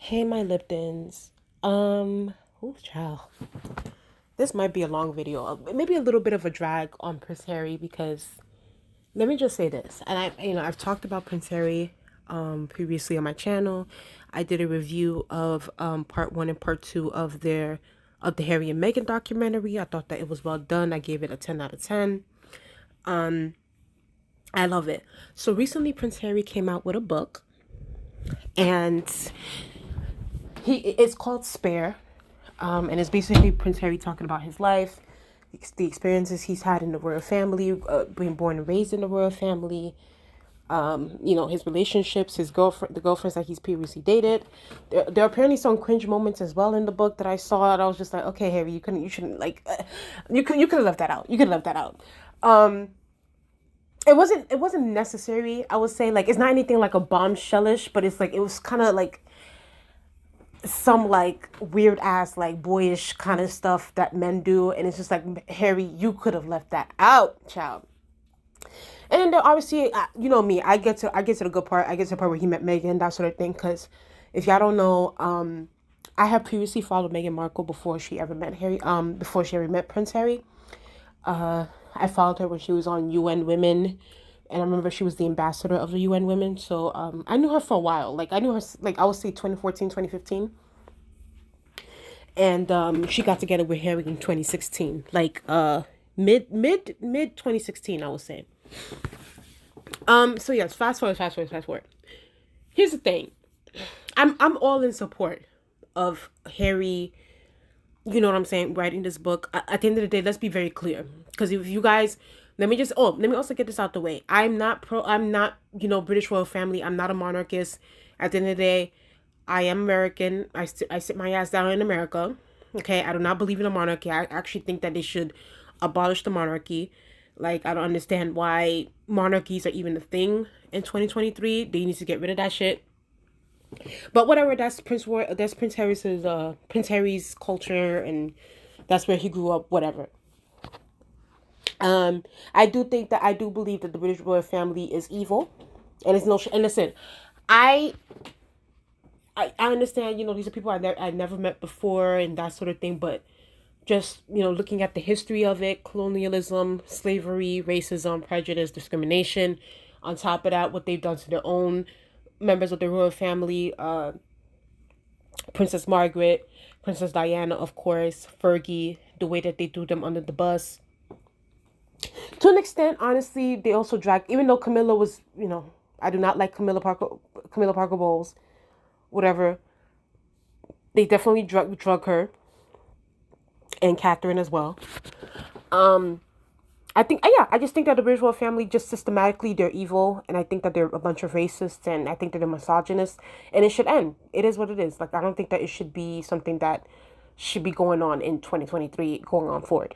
Hey, my Liptons. Oh, child. This might be a long video, maybe a little bit of a drag on Prince Harry because let me just say this, and I've talked about Prince Harry, previously on my channel. I did a review of part one and part two of the Harry and Meghan documentary. I thought that it was well done. I gave it a 10 out of 10. I love it. So recently, Prince Harry came out with a book, and it's called Spare. And it's basically Prince Harry talking about his life, the experiences he's had in the royal family, being born and raised in the royal family, his relationships, his girlfriend, the girlfriends that he's previously dated. There are apparently some cringe moments as well in the book that I saw, and I was just like, okay, Harry, you shouldn't you could have left that out. You could have left that out. It wasn't necessary. I would say, like, it's not anything like a bombshellish, but it's like it was kind of like some like weird ass like boyish kind of stuff that men do, and it's just like, Harry, you could have left that out, child. And then obviously, you know me, I get to the good part. I get to the part where he met Meghan, that sort of thing. Because if y'all don't know, I have previously followed Meghan Markle before she ever met Harry. Before she ever met Prince Harry. I followed her when she was on UN Women, and I remember she was the ambassador of the UN Women. So I knew her for a while. Like, I knew her, like, I would say 2014, 2015. And she got together with Harry in 2016, like mid 2016, I would say. So yes, fast forward. Here's the thing. I'm all in support of Harry, you know what I'm saying, writing this book. At the end of the day, let's be very clear. Because if you guys, let me also get this out the way. I'm not, British royal family. I'm not a monarchist. At the end of the day, I am American. I sit my ass down in America. Okay, I do not believe in a monarchy. I actually think that they should abolish the monarchy. Like, I don't understand why monarchies are even a thing in 2023. They need to get rid of that shit. But whatever, that's Prince Harry's culture, and that's where he grew up. Whatever. I do believe that the British royal family is evil, and it's no. And listen, I I understand, these are people I never met before and that sort of thing, but just, looking at the history of it, colonialism, slavery, racism, prejudice, discrimination, on top of that, what they've done to their own members of the royal family, Princess Margaret, Princess Diana, of course, Fergie, the way that they threw them under the bus. To an extent, honestly, they also dragged, even though Camilla was, I do not like Camilla Parker Bowles, whatever. They definitely drug her, and Catherine as well. I think, yeah, I just think that the British royal family, just systematically, they're evil, and I think that they're a bunch of racists, and I think that they're misogynists, and it should end. It is what it is. Like, I don't think that it should be something that should be going on in 2023, going on forward.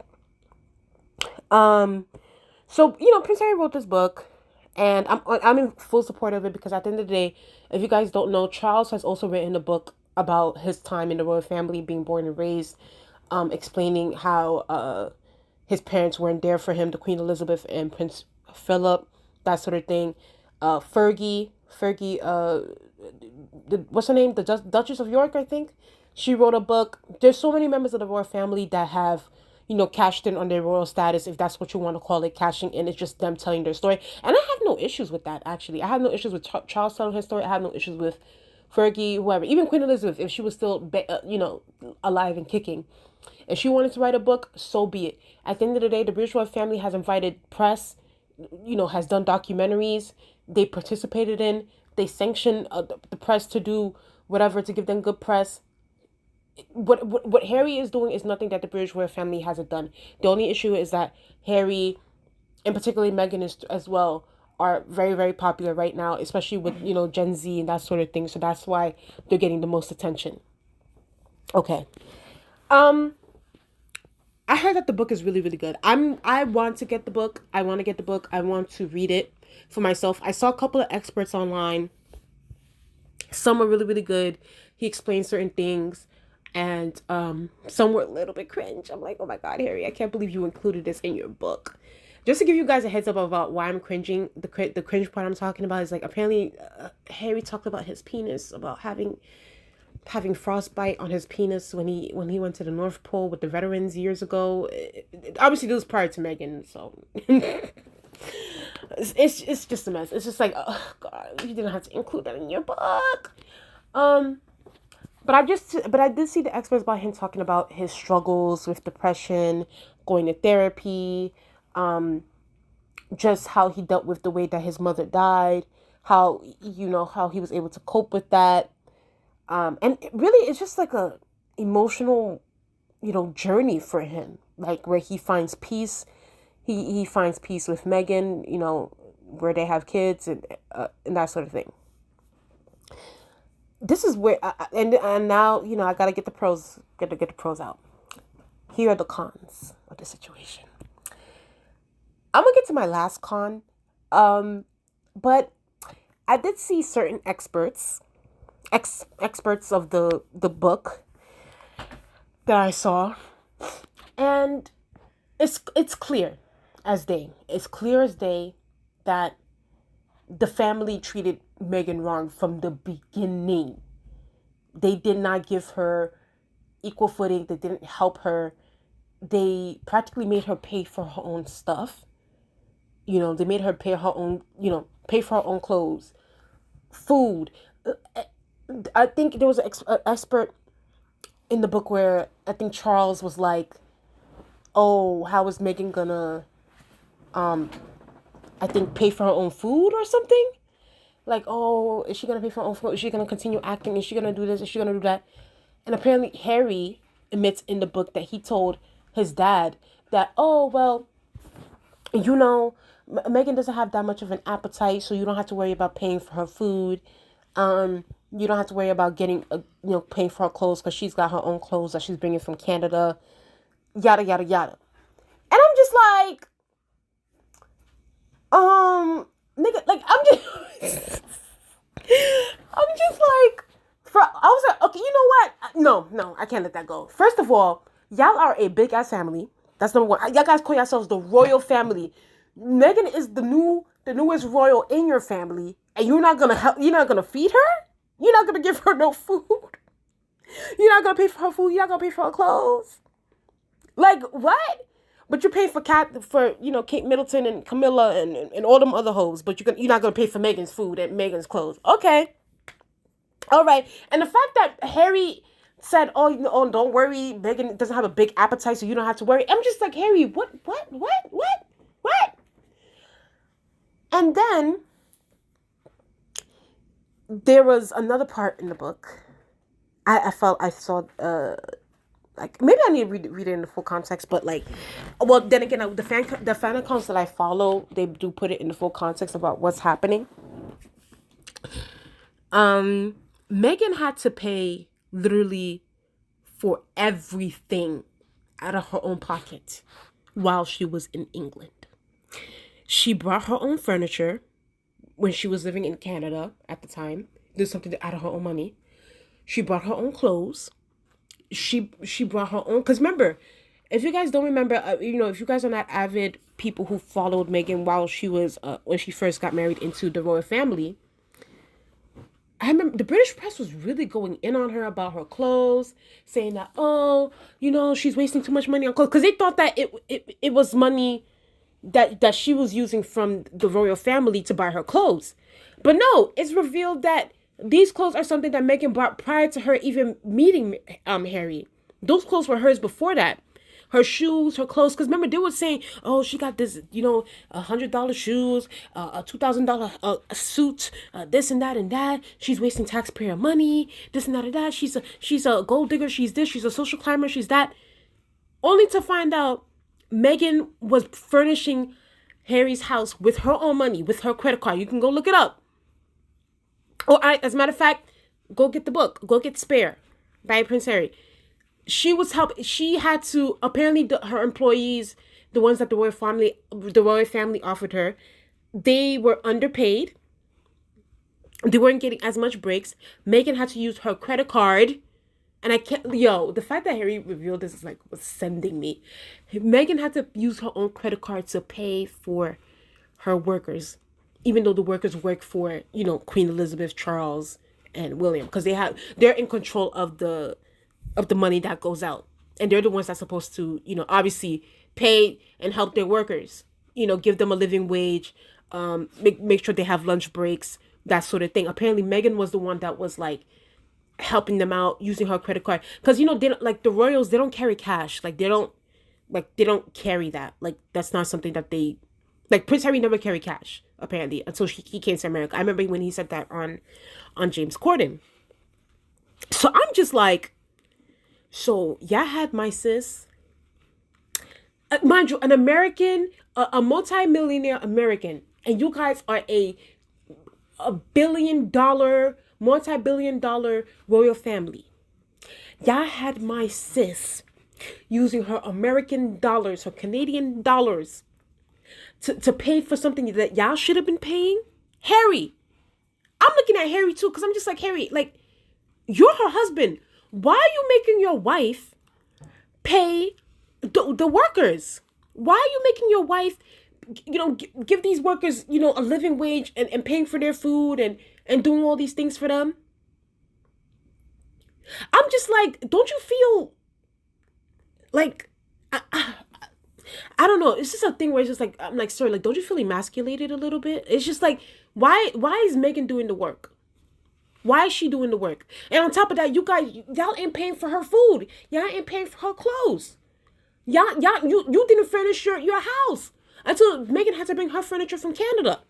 So, Prince Harry wrote this book, and I'm in full support of it, because at the end of the day, if you guys don't know, Charles has also written a book about his time in the royal family, being born and raised, explaining how his parents weren't there for him, the Queen Elizabeth and Prince Philip, that sort of thing. Fergie, what's her name? The Duchess of York, I think. She wrote a book. There's so many members of the royal family that have, cashed in on their royal status, if that's what you want to call it, cashing in. It's just them telling their story. And I have no issues with that, actually. I have no issues with Charles telling his story. I have no issues with Fergie, whoever. Even Queen Elizabeth, if she was still, alive and kicking. If she wanted to write a book, so be it. At the end of the day, the British royal family has invited press, has done documentaries. They participated in. They sanctioned the press to do whatever to give them good press. What Harry is doing is nothing that the British royal family hasn't done. The only issue is that Harry, and particularly Meghan as well, are very, very popular right now, especially with, Gen Z and that sort of thing. So that's why they're getting the most attention. Okay. I heard that the book is really, really good. I want to get the book. I want to get the book. I want to read it for myself. I saw a couple of experts online. Some were really, really good. He explained certain things, and some were a little bit cringe. I'm like, oh my God, Harry, I can't believe you included this in your book. Just to give you guys a heads up about why I'm cringing, the cringe part I'm talking about is, like, apparently Harry talked about his penis, about having having frostbite on his penis when he went to the North Pole with the veterans years ago. Obviously, this was prior to Megan, so it's just a mess. It's just like, oh God, you didn't have to include that in your book. But I did see the experts about him talking about his struggles with depression, going to therapy, just how he dealt with the way that his mother died, how how he was able to cope with that. And really, it's just like a emotional, journey for him, like where he finds peace. He finds peace with Megan, where they have kids and that sort of thing. This is where and now I gotta get the pros, get the pros out. Here are the cons of the situation. I'm gonna get to my last con, but I did see certain experts of the book that I saw, and it's clear as day. It's clear as day that the family treated Megan wrong from the beginning. They did not give her equal footing. They didn't help her. They practically made her pay for her own stuff. They made her pay her own, pay for her own clothes, food. I think there was an expert in the book where I think Charles was like, "Oh, how is Megan gonna, I think pay for her own food or something? Like, oh, is she gonna pay for her own food? Is she gonna continue acting? Is she gonna do this? Is she gonna do that?" And apparently, Harry admits in the book that he told his dad that, "Oh, well, Megan doesn't have that much of an appetite, so you don't have to worry about paying for her food. You don't have to worry about getting, paying for her clothes because she's got her own clothes that she's bringing from Canada, yada, yada, yada." And I'm just like, nigga, like, I'm just like, I was like, okay, you know what? No, I can't let that go. First of all, y'all are a big ass family. That's number one. Y'all guys call yourselves the royal family. Megan is the newest royal in your family, and you're not gonna help. You're not gonna feed her. You're not gonna give her no food. You're not gonna pay for her food. You're not gonna pay for her clothes. Like what? But you pay for Kate Middleton and Camilla and all them other hoes. But you're not gonna pay for Megan's food and Megan's clothes. Okay, all right. And the fact that Harry said, "Oh, don't worry, Megan doesn't have a big appetite, so you don't have to worry." I'm just like, Harry, what? And then there was another part in the book. I saw like maybe I need to read it in the full context, but like, well, then again, the fan accounts that I follow, they do put it in the full context about what's happening. Megan had to pay literally for everything out of her own pocket while she was in England. She brought her own furniture when she was living in Canada at the time. Did something out of her own money. She brought her own clothes. She brought her own, because remember, if you guys don't remember, if you guys are not avid people who followed Megan while she was when she first got married into the royal family, I remember the British press was really going in on her about her clothes, saying that, oh, she's wasting too much money on clothes, because they thought that it was money that she was using from the royal family to buy her clothes. But no, it's revealed that these clothes are something that Meghan bought prior to her even meeting Harry. Those clothes were hers before that. Her shoes, her clothes. Because remember, they were saying, oh, she got this, $100 shoes, a $2,000 suit, this and that. She's wasting taxpayer money, this and that. She's a gold digger. She's this. She's a social climber. She's that. Only to find out Meghan was furnishing Harry's house with her own money, with her credit card. You can go look it up. As a matter of fact, go get the book. Go get Spare by Prince Harry. She had to, apparently her employees, the ones that the royal family offered her, they were underpaid. They weren't getting as much breaks. Meghan had to use her credit card. And I can't, the fact that Harry revealed this was sending me. Meghan had to use her own credit card to pay for her workers, even though the workers work for, Queen Elizabeth, Charles, and William, because they're in control of the money that goes out, and they're the ones that's supposed to, obviously pay and help their workers, give them a living wage, make sure they have lunch breaks, that sort of thing. Apparently Megan was the one that was like helping them out using her credit card, because they don't, like the royals, they don't carry cash, they don't carry that, like that's not something that they, like Prince Harry never carried cash apparently until he came to America. I remember when he said that on James Corden. So I'm just like, so y'all had my sis, mind you, an American, a multi-millionaire American, and you guys are a billion-dollar, multi-billion-dollar royal family. Y'all had my sis using her American dollars, her Canadian dollars, to pay for something that y'all should have been paying. Harry, I'm looking at Harry too, because I'm just like, Harry, like, you're her husband. Why are you making your wife pay the workers? Why are you making your wife, give these workers, a living wage, and paying for their food, and doing all these things for them? I'm just like, don't you feel like, I don't know. It's just a thing where it's just like, I'm like, sorry, like, don't you feel emasculated a little bit? It's just like, why is Megan doing the work? Why is she doing the work? And on top of that, y'all ain't paying for her food. Y'all ain't paying for her clothes. You didn't furnish your house until Megan had to bring her furniture from Canada.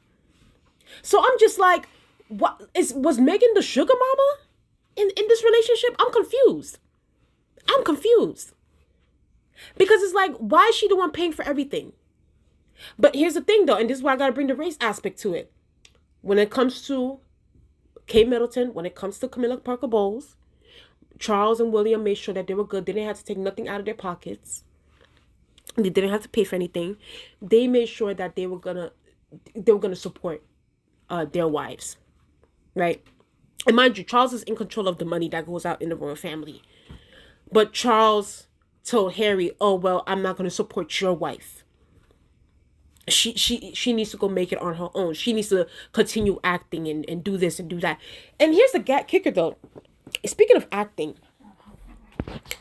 So I'm just like, was Megan the sugar mama in this relationship? I'm confused. Because it's like, why is she the one paying for everything? But here's the thing though, and this is why I gotta bring the race aspect to it. When it comes to Kate Middleton, when it comes to Camilla Parker Bowles, Charles and William made sure that they were good. They didn't have to take nothing out of their pockets. They didn't have to pay for anything. They made sure that they were gonna support their wives, right? And mind you, Charles is in control of the money that goes out in the royal family. But Charles told Harry, "Oh well, I'm not gonna support your wife. She needs to go make it on her own. She needs to continue acting and do this and do that." And here's the kicker though. Speaking of acting,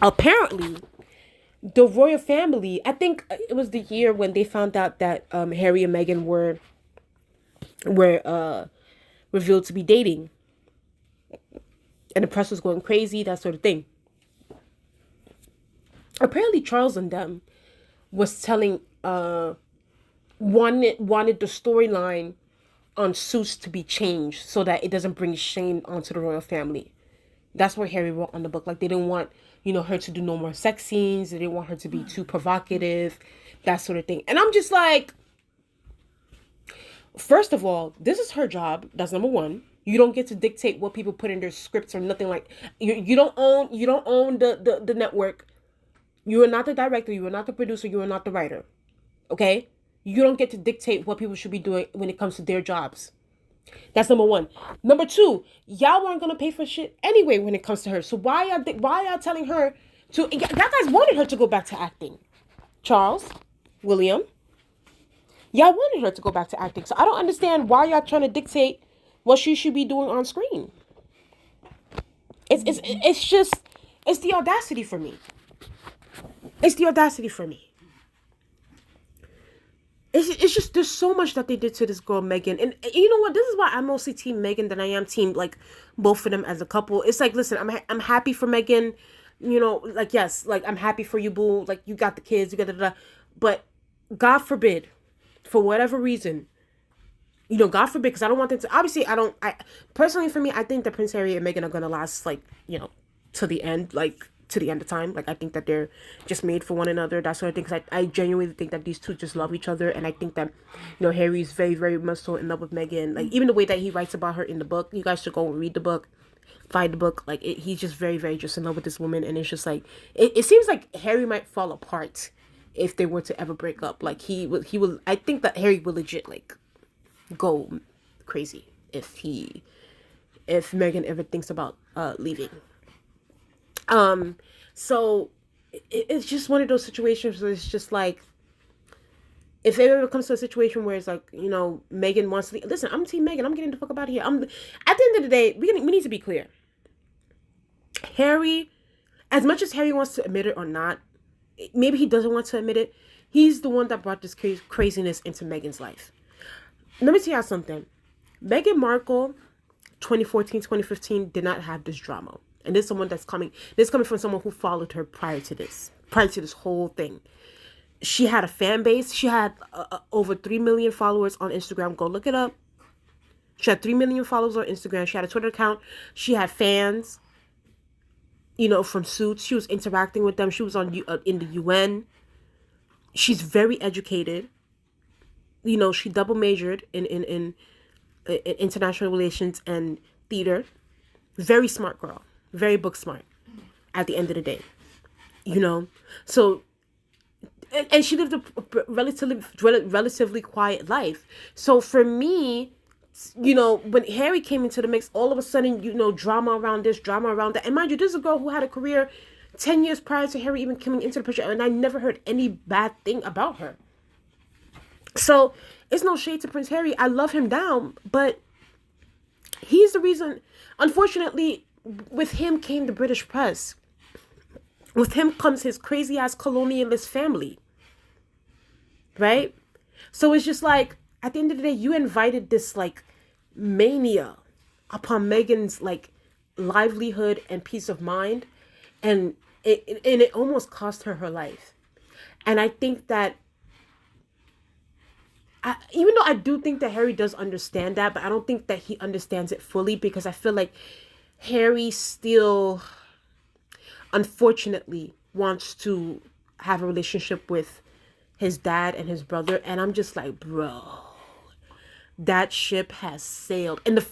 apparently the royal family, I think it was the year when they found out that Harry and Meghan were revealed to be dating, and the press was going crazy, that sort of thing. Apparently Charles and them was telling wanted the storyline on Suits to be changed so that it doesn't bring shame onto the royal family. That's what Harry wrote on the book. Like, they didn't want, her to do no more sex scenes. They didn't want her to be too provocative, that sort of thing. And I'm just like, first of all, this is her job. That's number one. You don't get to dictate what people put in their scripts or nothing like. You don't own the network. You are not the director. You are not the producer. You are not the writer. Okay? You don't get to dictate what people should be doing when it comes to their jobs. That's number one. Number two, y'all weren't gonna pay for shit anyway when it comes to her. So why y'all telling her to? Y'all guys wanted her to go back to acting. Charles, William, y'all wanted her to go back to acting. So I don't understand why y'all trying to dictate what she should be doing on screen. It's just the audacity for me. It's the audacity for me. It's just, there's so much that they did to this girl, Meghan. And you know what? This is why I'm mostly team Meghan than I am team, like, both of them as a couple. It's like, listen, I'm happy for Meghan. Like, yes, like, I'm happy for you, boo. Like, you got the kids, you got da. But God forbid, for whatever reason, God forbid, because I don't want them to, obviously, personally for me, I think that Prince Harry and Meghan are going to last, like, to the end, like, to the end of time. Like, I think that they're just made for one another, that sort of thing. Because I genuinely think that these two just love each other. And I think that, Harry's very, very much so in love with Meghan. Like, even the way that he writes about her in the book, you guys should go and read the book, find the book. Like, he's just very, very just in love with this woman. And it's just like, it seems like Harry might fall apart if they were to ever break up. Like, he will, I think that Harry will legit, like, go crazy if Meghan ever thinks about leaving. So it's just one of those situations where it's just like, if it ever comes to a situation where it's like, Megan wants to leave, listen, I'm Team Megan. I'm getting the fuck up out of here. At the end of the day, we need to be clear. Harry, as much as Harry wants to admit it or not, maybe he doesn't want to admit it, he's the one that brought this craziness into Meghan's life. Let me tell you something. Meghan Markle, 2014, 2015, did not have this drama. And this is someone this is coming from someone who followed her prior to this whole thing. She had a fan base. She had over 3 million followers on Instagram. Go look it up. She had 3 million followers on Instagram. She had a Twitter account. She had fans, from Suits. She was interacting with them. She was in the UN. She's very educated. She double majored in international relations and theater. Very smart girl. Very book smart at the end of the day. So, and she lived a relatively quiet life. So for me, when Harry came into the mix, all of a sudden, drama around this, drama around that. And mind you, this is a girl who had a career 10 years prior to Harry even coming into the picture. And I never heard any bad thing about her. So it's no shade to Prince Harry. I love him down, but he's the reason. Unfortunately, with him came the British press. With him comes his crazy ass colonialist family. Right? So it's just like, at the end of the day, you invited this like mania upon Meghan's like livelihood and peace of mind. And it almost cost her life. And I think that even though I do think that Harry does understand that, but I don't think that he understands it fully, because I feel like Harry still, unfortunately, wants to have a relationship with his dad and his brother. And I'm just like, bro, that ship has sailed. And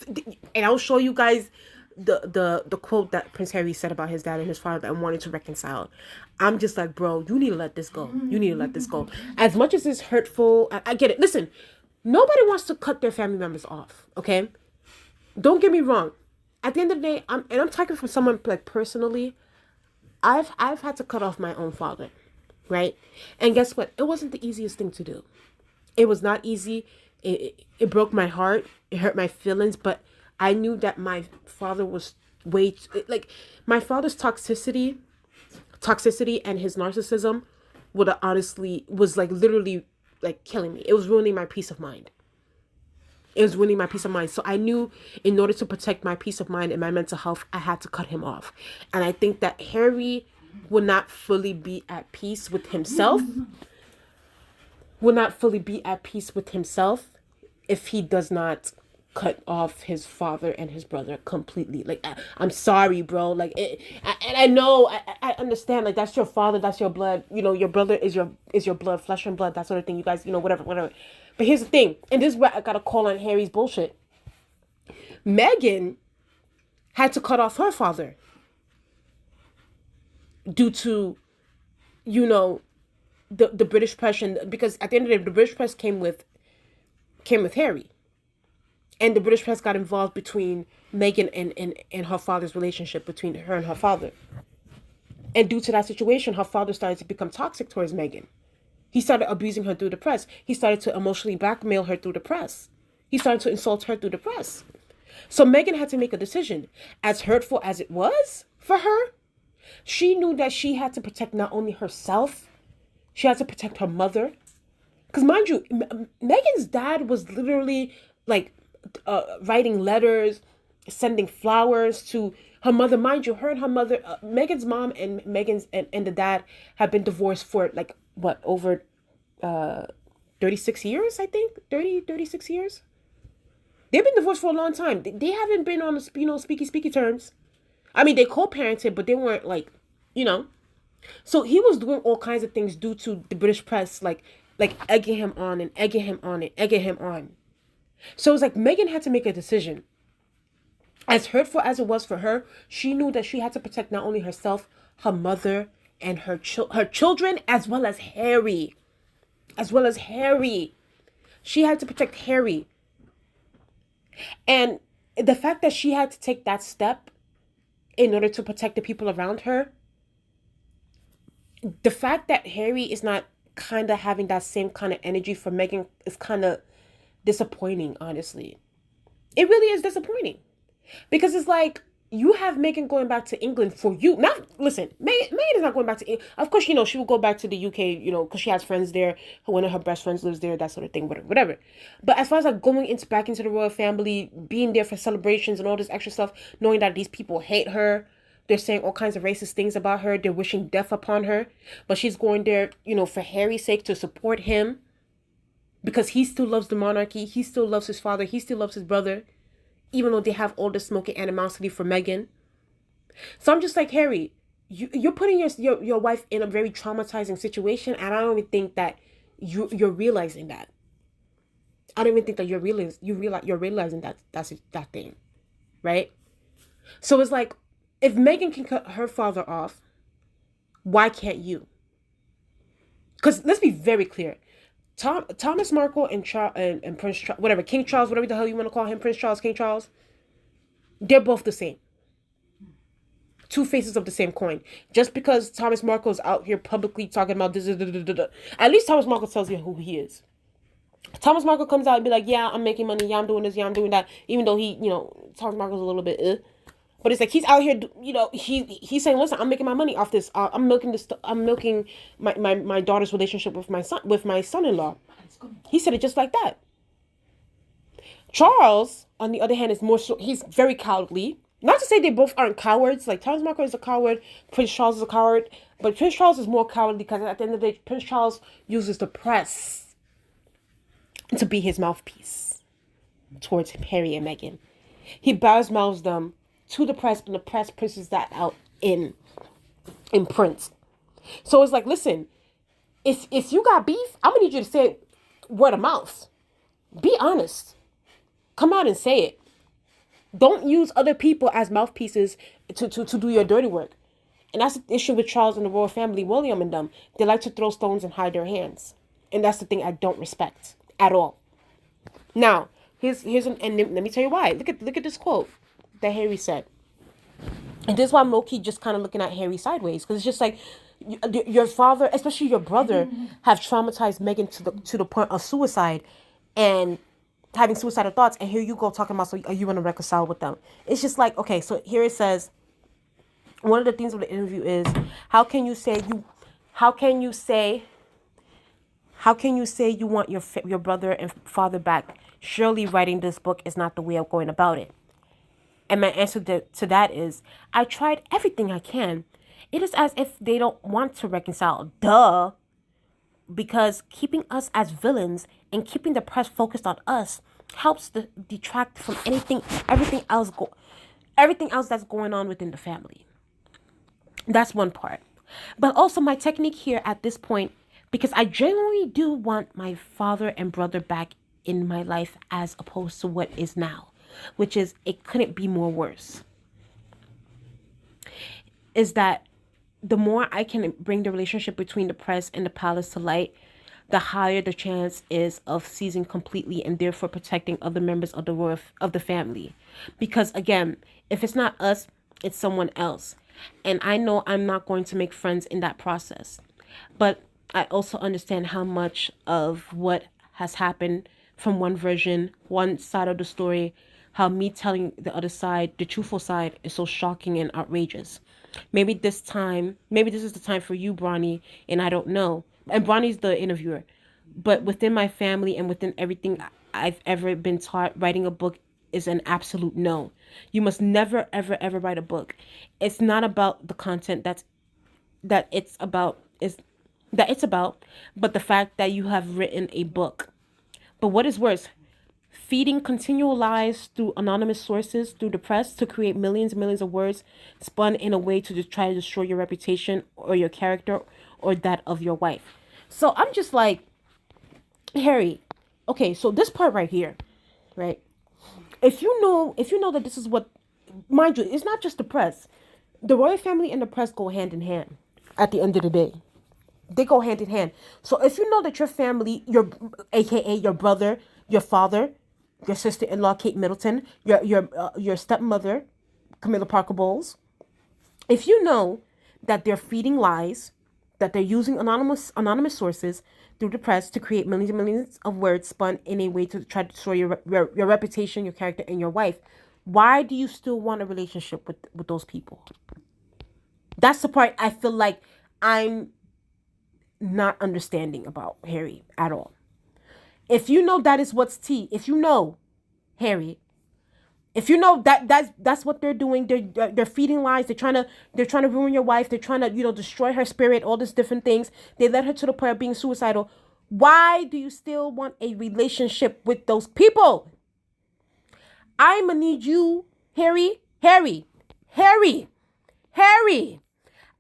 I'll show you guys the quote that Prince Harry said about his dad and his father and wanting to reconcile. I'm just like, bro, you need to let this go. You need to let this go. As much as it's hurtful, I get it. Listen, nobody wants to cut their family members off, okay? Don't get me wrong. At the end of the day, I'm talking from someone like personally. I've had to cut off my own father, right? And guess what? It wasn't the easiest thing to do. It was not easy. It broke my heart. It hurt my feelings, but I knew that my father was my father's toxicity and his narcissism was like literally like killing me. It was ruining my peace of mind. So I knew in order to protect my peace of mind and my mental health, I had to cut him off. And I think that Harry will not fully be at peace with himself. If he does not cut off his father and his brother completely. Like, I'm sorry, bro. Like, I know, I understand. Like, that's your father, that's your blood. Your brother is your blood, flesh and blood, that sort of thing. You guys, whatever. But here's the thing, and this is where I gotta call on Harry's bullshit. Meghan had to cut off her father due to, the British press, because at the end of the day, the British press came with Harry. And the British press got involved between Meghan and her father's relationship, between her and her father. And due to that situation, her father started to become toxic towards Meghan. He started abusing her through the press. He started to emotionally blackmail her through the press. He started to insult her through the press. So Meghan had to make a decision. As hurtful as it was for her, she knew that she had to protect not only herself, she had to protect her mother. Because mind you, Meghan's dad was literally like writing letters, sending flowers to her mother. Mind you, her and her mother, Meghan's mom and and the dad have been divorced for like what, over 36 years, I think. 36 years. They've been divorced for a long time. They haven't been on speaky terms. I mean, they co-parented, but they weren't like, So he was doing all kinds of things due to the British press, like egging him on and egging him on and egging him on. So it was like Meghan had to make a decision. As hurtful as it was for her, she knew that she had to protect not only herself, her mother, and her children, as well as Harry. She had to protect Harry. And the fact that she had to take that step in order to protect the people around her, the fact that Harry is not kind of having that same kind of energy for Meghan is kind of disappointing, honestly. It really is disappointing. Because it's like, you have Meghan going back to England for you. Not, listen, Meghan is not going back to England. Of course, she will go back to the UK, because she has friends there. One of her best friends lives there, that sort of thing, whatever. But as far as like going back into the royal family, being there for celebrations and all this extra stuff, knowing that these people hate her, they're saying all kinds of racist things about her, they're wishing death upon her, but she's going there, for Harry's sake, to support him, because he still loves the monarchy, he still loves his father, he still loves his brother, even though they have all this smoking animosity for Meghan. So I'm just like, Harry, you're putting your wife in a very traumatizing situation, and I don't even think that you're realizing that. I don't even think that you're realizing that's that thing, right? So it's like, if Meghan can cut her father off, why can't you? Because let's be very clear. Thomas Markle and Prince Charles, whatever, King Charles, whatever the hell you want to call him, Prince Charles, King Charles, they're both the same. Two faces of the same coin. Just because Thomas Markle is out here publicly talking about this, at least Thomas Markle tells you who he is. Thomas Markle comes out and be like, yeah, I'm making money, yeah, I'm doing this, yeah, I'm doing that, even though he, Thomas Markle's a little bit, But it's like, he's out here, he's saying, listen, I'm making my money off this. I'm milking my daughter's relationship with my son-in-law. He said it just like that. Charles, on the other hand, is more so, he's very cowardly. Not to say they both aren't cowards. Like, Thomas Markle is a coward, Prince Charles is a coward, but Prince Charles is more cowardly because at the end of the day, Prince Charles uses the press to be his mouthpiece towards Harry and Meghan. He mouths them to the press, and the press presses that out in print. So it's like, listen, if you got beef, I'm gonna need you to say it word of mouth. Be honest. Come out and say it. Don't use other people as mouthpieces to do your dirty work. And that's the issue with Charles and the royal family, William and them. They like to throw stones and hide their hands. And that's the thing I don't respect at all. Now, and let me tell you why. Look at this quote that Harry said. And this is why I'm low-key just kind of looking at Harry sideways. Because it's just like, your father, especially your brother, have traumatized Meghan to the point of suicide and having suicidal thoughts. And here you go talking about, so are you going to reconcile with them? It's just like, okay, so here it says, one of the things of the interview is, how can you say you want your brother and father back? Surely writing this book is not the way of going about it. And my answer to that is, I tried everything I can. It is as if they don't want to reconcile. Duh. Because keeping us as villains and keeping the press focused on us helps to detract from everything else that's going on within the family. That's one part. But also my technique here at this point, because I genuinely do want my father and brother back in my life as opposed to what is now, which is, it couldn't be more worse, is that the more I can bring the relationship between the press and the palace to light, the higher the chance is of ceasing completely and therefore protecting other members of the family. Because again, if it's not us, it's someone else. And I know I'm not going to make friends in that process. But I also understand how much of what has happened from one version, one side of the story, how me telling the other side, the truthful side, is so shocking and outrageous. Maybe this is the time for you, Bronny, and I don't know. And Bronny's the interviewer. But within my family and within everything I've ever been taught, writing a book is an absolute no. You must never, ever, ever write a book. It's not about the content that it's about, but the fact that you have written a book. But what is worse, feeding continual lies through anonymous sources, through the press, to create millions and millions of words spun in a way to just try to destroy your reputation or your character or that of your wife. So I'm just like, Harry, okay, so this part right here, right? If you know that this is what, mind you, it's not just the press. The royal family and the press go hand in hand at the end of the day. They go hand in hand. So if you know that your family, aka your brother, your father, your sister-in-law, Kate Middleton, your stepmother, Camilla Parker Bowles, if you know that they're feeding lies that they're using anonymous sources through the press to create millions and millions of words spun in a way to try to destroy your reputation, your character, and your wife. Why do you still want a relationship with those people? That's the part I feel like I'm not understanding about Harry at all. If you know that is what's tea, if you know, Harry, if you know that that's what they're doing, they're feeding lies. They're trying to ruin your wife. They're trying to destroy her spirit. All these different things. They led her to the point of being suicidal. Why do you still want a relationship with those people? I'ma need you, Harry.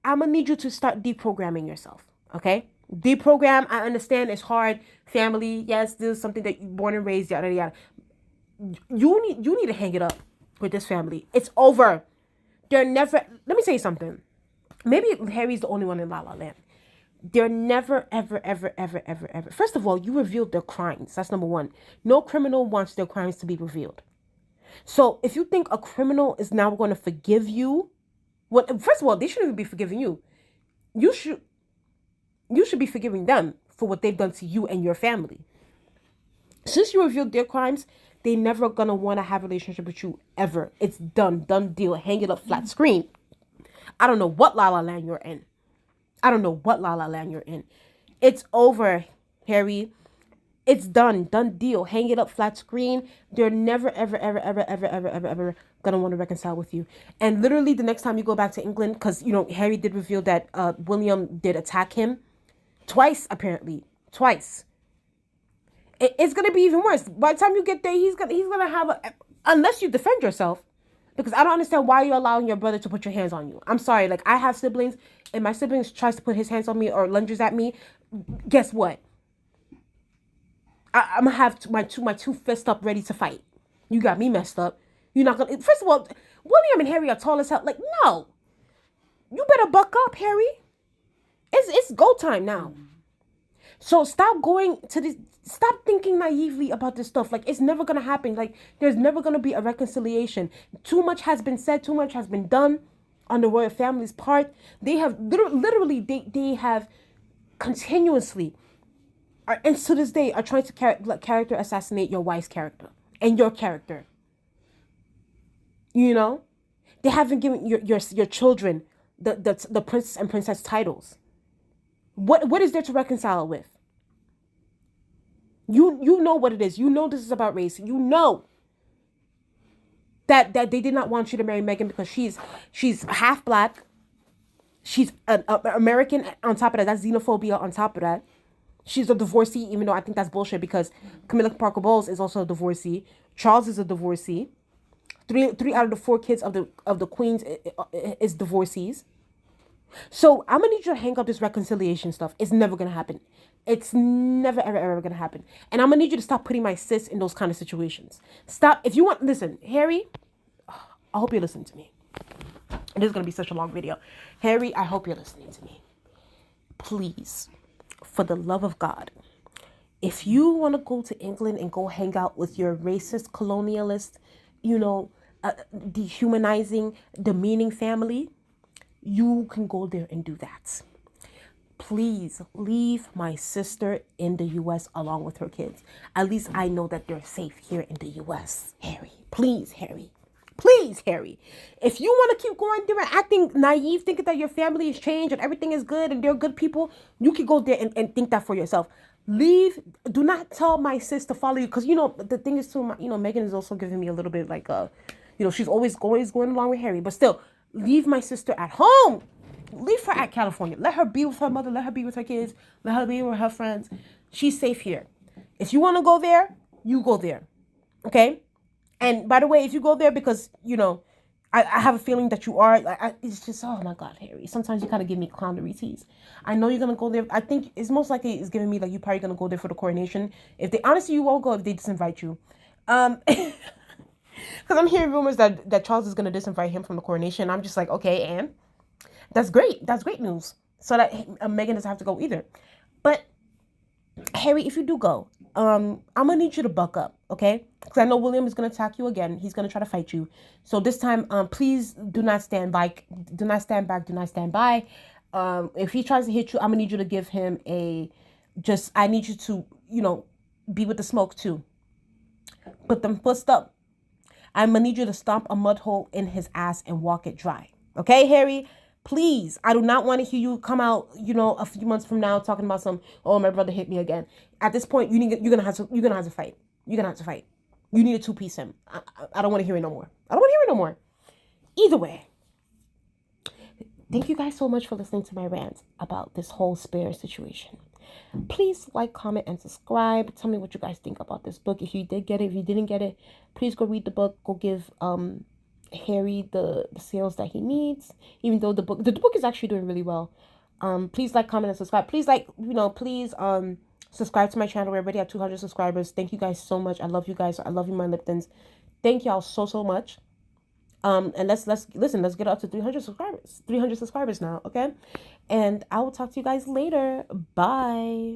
I'ma need you to start deprogramming yourself. Okay, deprogram. I understand it's hard. Family, yes, this is something that you're born and raised. Yada yada. You need to hang it up with this family. It's over. They're never. Let me say something. Maybe Harry's the only one in La La Land. They're never, ever, ever, ever, ever, ever. First of all, you revealed their crimes. That's number one. No criminal wants their crimes to be revealed. So if you think a criminal is now going to forgive you, well, first of all, they shouldn't even be forgiving you. You should be forgiving them for what they've done to you and your family. Since you revealed their crimes, they never gonna want to have a relationship with you ever. It's done deal. Hang it up flat screen. I don't know what La La Land you're in. It's over, Harry. It's done deal. Hang it up flat screen. They're never ever ever ever ever ever ever ever gonna want to reconcile with you. And literally the next time you go back to England, because Harry did reveal that William did attack him twice, apparently. Twice. It's gonna be even worse. By the time you get there, he's gonna have unless you defend yourself, because I don't understand why you're allowing your brother to put your hands on you. I'm sorry, like I have siblings, and my siblings tries to put his hands on me or lunges at me. Guess what? I'm gonna have my two fists up, ready to fight. You got me messed up. You're not gonna. First of all, William and Harry are tall as hell. Like no, you better buck up, Harry. It's go time now. So stop going to this. Stop thinking naively about this stuff. Like it's never gonna happen. Like there's never gonna be a reconciliation. Too much has been said. Too much has been done on the royal family's part. They have literally they have continuously, and to this day, are trying to character assassinate your wife's character and your character. They haven't given your children the prince and princess titles. What is there to reconcile with? You know what it is. You know this is about race. You know that they did not want you to marry Meghan because she's half black. She's an American on top of that. That's xenophobia on top of that. She's a divorcee, even though I think that's bullshit because Camilla Parker Bowles is also a divorcee. Charles is a divorcee. Three out of the 4 kids of the queens is divorcees. So I'm gonna need you to hang up this reconciliation stuff. It's never gonna happen. It's never ever ever gonna happen. And I'm gonna need you to stop putting my sis in those kind of situations. Stop. If you want, listen, Harry. I hope you're listening to me. This is gonna be such a long video. Harry, I hope you're listening to me. Please, for the love of God, if you want to go to England and go hang out with your racist, colonialist, dehumanizing, demeaning family, you can go there and do that. Please leave my sister in the U.S. along with her kids. At least I know that they're safe here in the U.S. Harry, please, Harry. Please, Harry. If you want to keep going there and acting naive, thinking that your family has changed and everything is good and they're good people, you can go there and think that for yourself. Leave. Do not tell my sis to follow you because, the thing is too, Meghan is also giving me a little bit like, she's always going along with Harry. But still, leave my sister at home. Leave her at California. Let her be with her mother. Let her be with her kids. Let her be with her friends. She's safe here. If you want to go there, you go there. Okay? And by the way, if you go there because, I have a feeling that you are, it's just, oh my God, Harry. Sometimes you kind of give me clownery tease. I know you're going to go there. I think it's most likely it's giving me like you're probably going to go there for the coronation. Honestly, you won't go if they disinvite you. Because I'm hearing rumors that Charles is going to disinvite him from the coronation. I'm just like, okay, and that's great. That's great news. So that Meghan doesn't have to go either. But Harry, if you do go, I'm gonna need you to buck up, okay? Because I know William is gonna attack you again. He's gonna try to fight you. So this time, please do not stand by. Do not stand back. Do not stand by. If he tries to hit you, I'm gonna need you to give him I need you to, be with the smoke too. Put them first up. I'm gonna need you to stomp a mud hole in his ass and walk it dry. Okay, Harry? Please, I do not want to hear you come out, a few months from now talking about oh, my brother hit me again. At this point, you're gonna have to fight. You're gonna have to fight. You need to two-piece him. I don't want to hear it no more. I don't want to hear it no more. Either way, thank you guys so much for listening to my rant about this whole spare situation. Please like, comment, and subscribe. Tell me what you guys think about this book. If you did get it, if you didn't get it, please go read the book. Go give Harry the sales that he needs. Even though the book is actually doing really well. Please like, comment, and subscribe. Please please subscribe to my channel. We're already at 200 subscribers. Thank you guys so much. I love you guys. I love you, my Liptons. Thank y'all so much. And let's get up to 300 subscribers. 300 subscribers now, okay? And I will talk to you guys later. Bye.